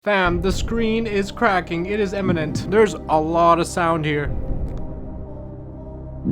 Fam, the screen is cracking. It is imminent. There's a lot of sound here.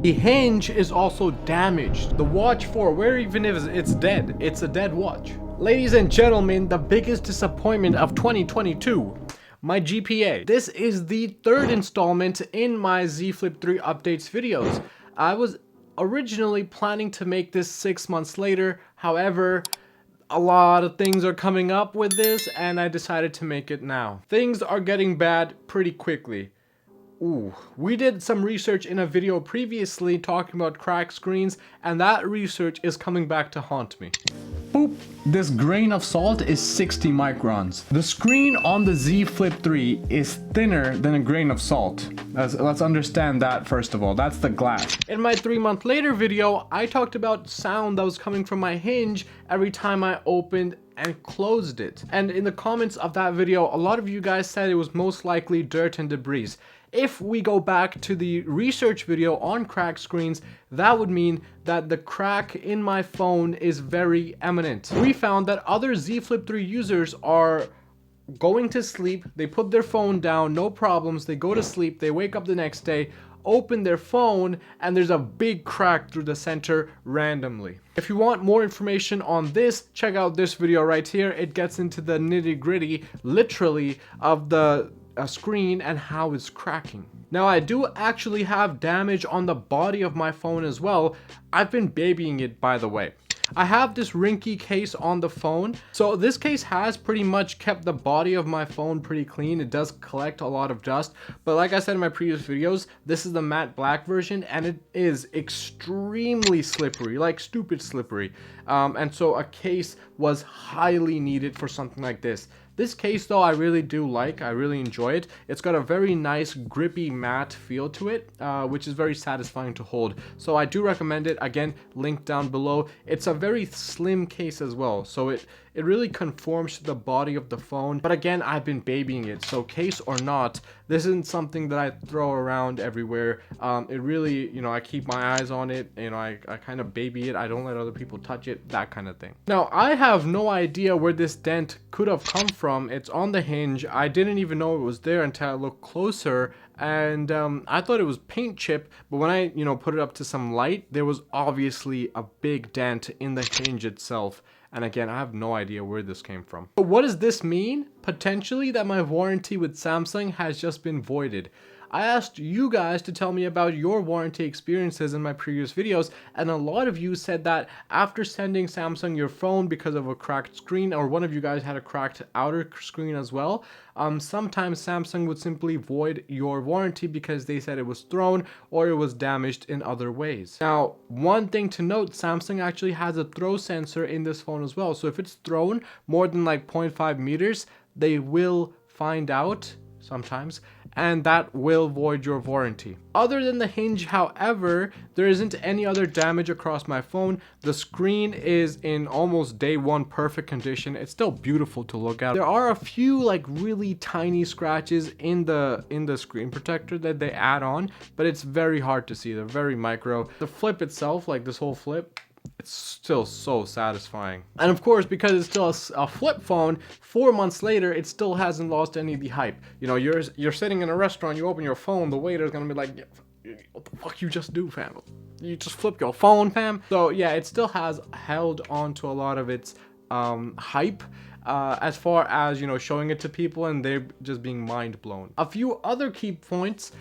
The hinge is also damaged. The watch 4, where even if it's dead, it's a dead watch. Ladies and gentlemen, the biggest disappointment of 2022. My GPA. This is the third installment in my Z Flip 3 updates videos. I was originally planning to make this 6 months later. However, a lot of things are coming up with this and I decided to make it now. Things are getting bad pretty quickly. Ooh, we did some research in a video previously talking about cracked screens, and that research is coming back to haunt me. Boop. This grain of salt is 60 microns. The screen on the Z Flip 3 is thinner than a grain of salt. Let's understand that first of all. That's the glass. In my 3 month later video, I talked about sound that was coming from my hinge every time I opened and closed it. And in the comments of that video, a lot of you guys said it was most likely dirt and debris. If we go back to the research video on cracked screens, that would mean that the crack in my phone is very eminent. We found that other Z Flip 3 users are going to sleep, they put their phone down, no problems, they go to sleep, they wake up the next day, open their phone, and there's a big crack through the center randomly. If you want more information on this, check out this video right here. It gets into the nitty-gritty, literally, of the screen and how it's cracking. Now, I do actually have damage on the body of my phone as well. I've been babying it, by the way. I have this rinky case on the phone. So this case has pretty much kept the body of my phone pretty clean. It does collect a lot of dust, but like I said in my previous videos, this is the matte black version and it is extremely slippery, like stupid slippery. And so a case was highly needed for something like this. This case though, I really do like. I really enjoy it. It's got a very nice grippy matte feel to it, which is very satisfying to hold. So I do recommend it. Again, link down below. It's a very slim case as well, so it really conforms to the body of the phone. But again, I've been babying it, so case or not, this isn't something that I throw around everywhere. It really, I keep my eyes on it. I kind of baby it. I don't let other people touch it, that kind of thing. Now, I have no idea where this dent could have come from. It's on the hinge. I didn't even know it was there until I looked closer, and I thought it was paint chip, but when I put it up to some light, there was obviously a big dent in the hinge itself. And again, I have no idea where this came from. But what does this mean? Potentially that my warranty with Samsung has just been voided. I asked you guys to tell me about your warranty experiences in my previous videos, and a lot of you said that after sending Samsung your phone because of a cracked screen, or one of you guys had a cracked outer screen as well, sometimes Samsung would simply void your warranty because they said it was thrown or it was damaged in other ways. Now, one thing to note, Samsung actually has a throw sensor in this phone as well. So if it's thrown more than like 0.5 meters, they will find out sometimes, and that will void your warranty. Other than the hinge, however, there isn't any other damage across my phone. The screen is in almost day one perfect condition. It's still beautiful to look at. There are a few like really tiny scratches in the screen protector that they add on, but it's very hard to see. They're very micro. The flip itself, like this whole flip, it's still so satisfying. And of course, because it's still a flip phone, 4 months later, it still hasn't lost any of the hype. You're sitting in a restaurant, you open your phone, the waiter's gonna be like, what the fuck you just do, fam? You just flip your phone, fam? So yeah, it still has held on to a lot of its hype. As far as, showing it to people and they're just being mind blown. A few other key points,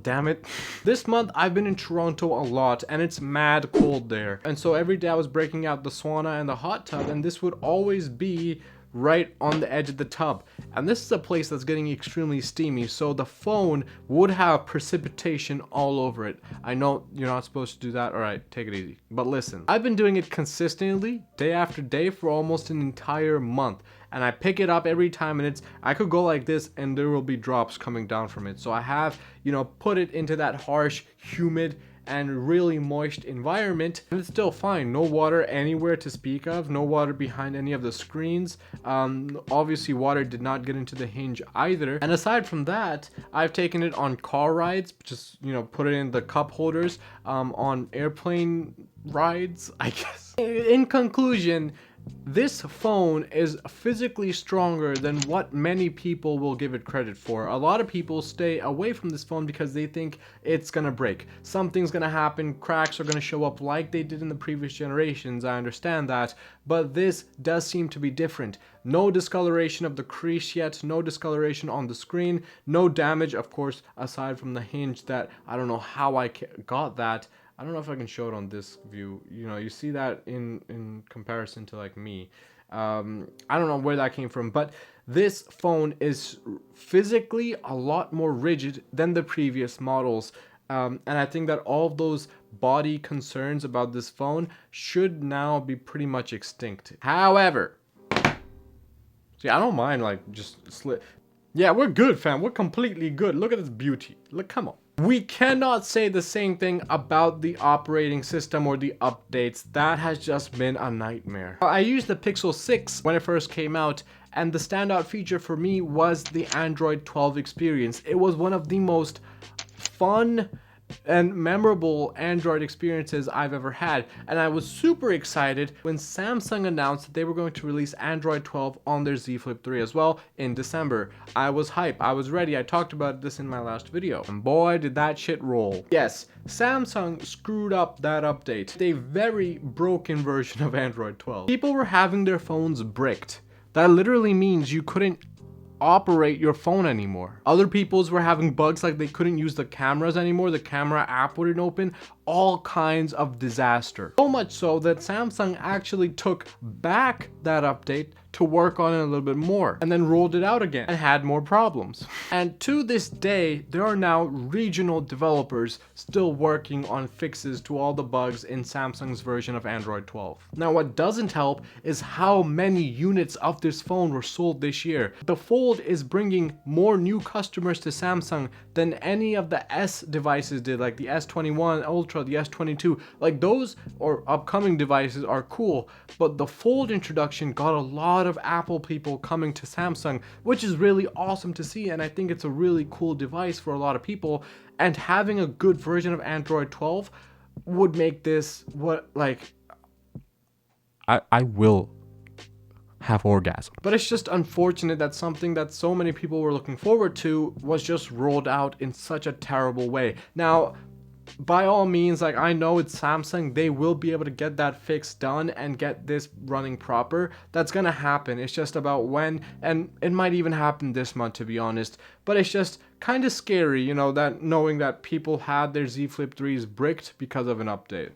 damn it. This month I've been in Toronto a lot and it's mad cold there, and so every day I was breaking out the sauna and the hot tub, and this would always be right on the edge of the tub, and this is a place that's getting extremely steamy, so the phone would have precipitation all over it. I know you're not supposed to do that, all right, take it easy, but listen, I've been doing it consistently day after day for almost an entire month, and I pick it up every time, and I could go like this and there will be drops coming down from it. So I have put it into that harsh, humid and really moist environment, and it's still fine. No water anywhere to speak of, no water behind any of the screens. Obviously water did not get into the hinge either, and aside from that, I've taken it on car rides, just put it in the cup holders, on airplane rides, I guess. In conclusion, This phone is physically stronger than what many people will give it credit for. A lot of people stay away from this phone because they think it's gonna break. Something's gonna happen, cracks are gonna show up like they did in the previous generations, I understand that, but this does seem to be different. No discoloration of the crease yet, no discoloration on the screen, no damage, of course, aside from the hinge that I don't know how I got that. I don't know if I can show it on this view. You know, you see that in comparison to like me. I don't know where that came from, but this phone is physically a lot more rigid than the previous models. And I think that all of those body concerns about this phone should now be pretty much extinct. However, see, I don't mind like just slip. Yeah, we're good, fam. We're completely good. Look at this beauty. Look, come on. We cannot say the same thing about the operating system or the updates. That has just been a nightmare. I used the Pixel 6 when it first came out, and the standout feature for me was the Android 12 experience. It was one of the most fun and memorable Android experiences I've ever had, and I was super excited when Samsung announced that they were going to release Android 12 on their Z Flip 3 as well in December. I was hype, I was ready. I talked about this in my last video, and boy did that shit roll. Yes, Samsung screwed up that update. A very broken version of Android 12. People were having their phones bricked. That literally means you couldn't operate your phone anymore. Other people's were having bugs like they couldn't use the cameras anymore, the camera app wouldn't open, all kinds of disaster. So much so that Samsung actually took back that update to work on it a little bit more and then rolled it out again and had more problems. And to this day, there are now regional developers still working on fixes to all the bugs in Samsung's version of Android 12. Now, what doesn't help is how many units of this phone were sold this year. The Fold is bringing more new customers to Samsung than any of the S devices did, like the S21 Ultra, the S22. Like those or upcoming devices are cool, but the Fold introduction got a lot of Apple people coming to Samsung, which is really awesome to see, and I think it's a really cool device for a lot of people, and having a good version of Android 12 would make this what, like, I will have orgasm. But it's just unfortunate that something that so many people were looking forward to was just rolled out in such a terrible way. Now, by all means, like, I know it's Samsung, they will be able to get that fix done and get this running proper. That's gonna happen. It's just about when, and it might even happen this month, to be honest. But it's just kind of scary, you know, that knowing that people had their Z Flip 3s bricked because of an update.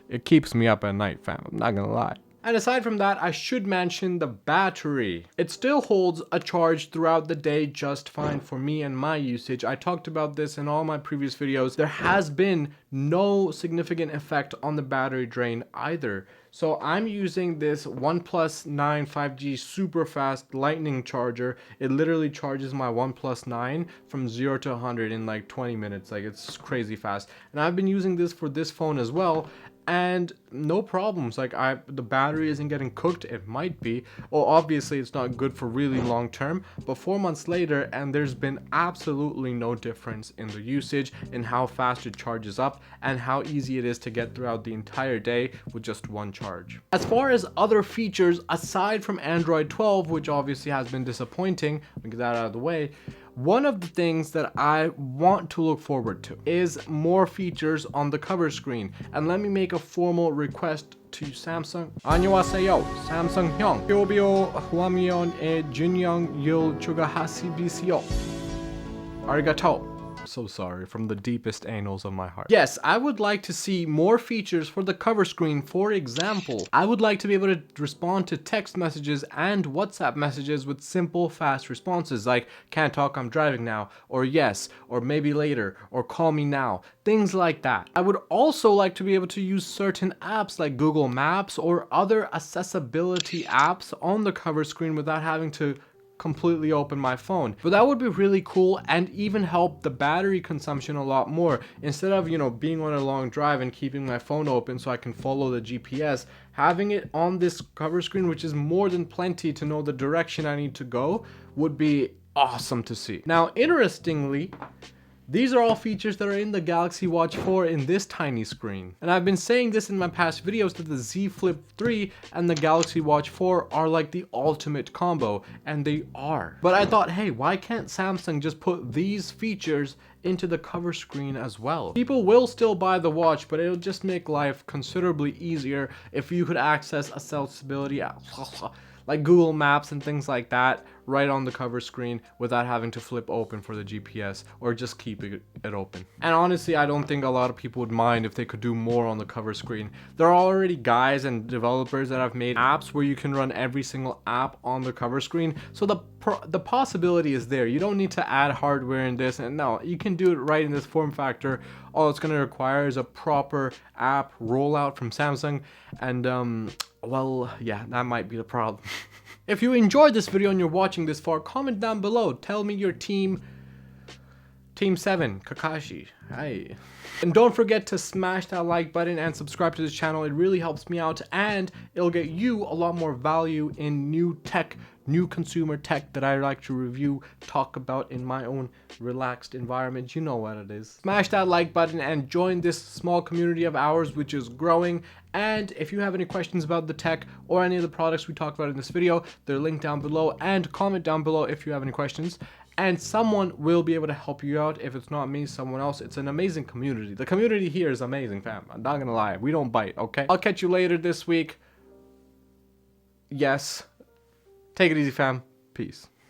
It keeps me up at night, fam. I'm not gonna lie. And aside from that, I should mention the battery. It still holds a charge throughout the day just fine for me and my usage. I talked about this in all my previous videos. There has been no significant effect on the battery drain either. So I'm using this OnePlus 9 5G super fast lightning charger. It literally charges my OnePlus 9 from 0 to 100 in like 20 minutes. Like, it's crazy fast. And I've been using this for this phone as well, and no problems. Like, the battery isn't getting cooked. It might be, well, obviously it's not good for really long term, but 4 months later, and there's been absolutely no difference in the usage, in how fast it charges up, and how easy it is to get throughout the entire day with just one charge. As far as other features aside from Android 12, which obviously has been disappointing, we get that out of the way, one of the things that I want to look forward to is more features on the cover screen. And let me make a formal request to Samsung. 안녕하세요, Samsung 형. 뼈뼈 화면에 준영 율 추가하시비시오. arigato. So sorry, from the deepest annals of my heart. Yes, I would like to see more features for the cover screen. For example, I would like to be able to respond to text messages and WhatsApp messages with simple, fast responses like "can't talk, I'm driving now," or "yes," or "maybe later," or "call me now," things like that. I would also like to be able to use certain apps like Google Maps or other accessibility apps on the cover screen without having to completely open my phone. But that would be really cool and even help the battery consumption a lot more. Instead of, you know, being on a long drive and keeping my phone open so I can follow the GPS, having it on this cover screen, which is more than plenty to know the direction I need to go, would be awesome to see. Now, interestingly, These are all features that are in the Galaxy Watch 4 in this tiny screen. And I've been saying this in my past videos that the Z Flip 3 and the Galaxy Watch 4 are like the ultimate combo, and they are. But I thought, hey, why can't Samsung just put these features into the cover screen as well? People will still buy the watch, but it'll just make life considerably easier if you could access accessibility like Google Maps and things like that right on the cover screen without having to flip open for the GPS or just keep it open. And honestly, I don't think a lot of people would mind if they could do more on the cover screen. There are already guys and developers that have made apps where you can run every single app on the cover screen, so the possibility is there. You don't need to add hardware in this, and no, you can do it right in this form factor. All it's going to require is a proper app rollout from Samsung, and well, yeah, that might be the problem. If you enjoyed this video and you're watching this far, comment down below. Tell me your team 7, Kakashi. Hi. And don't forget to smash that like button and subscribe to this channel. It really helps me out, and it'll get you a lot more value in new tech, new consumer tech that I like to review, talk about in my own relaxed environment. You know what it is. Smash that like button and join this small community of ours, which is growing. And if you have any questions about the tech or any of the products we talked about in this video, they're linked down below, and comment down below if you have any questions. And someone will be able to help you out. If it's not me, someone else. It's an amazing community. The community here is amazing, fam. I'm not gonna lie. We don't bite, okay? I'll catch you later this week. Yes. Take it easy, fam. Peace.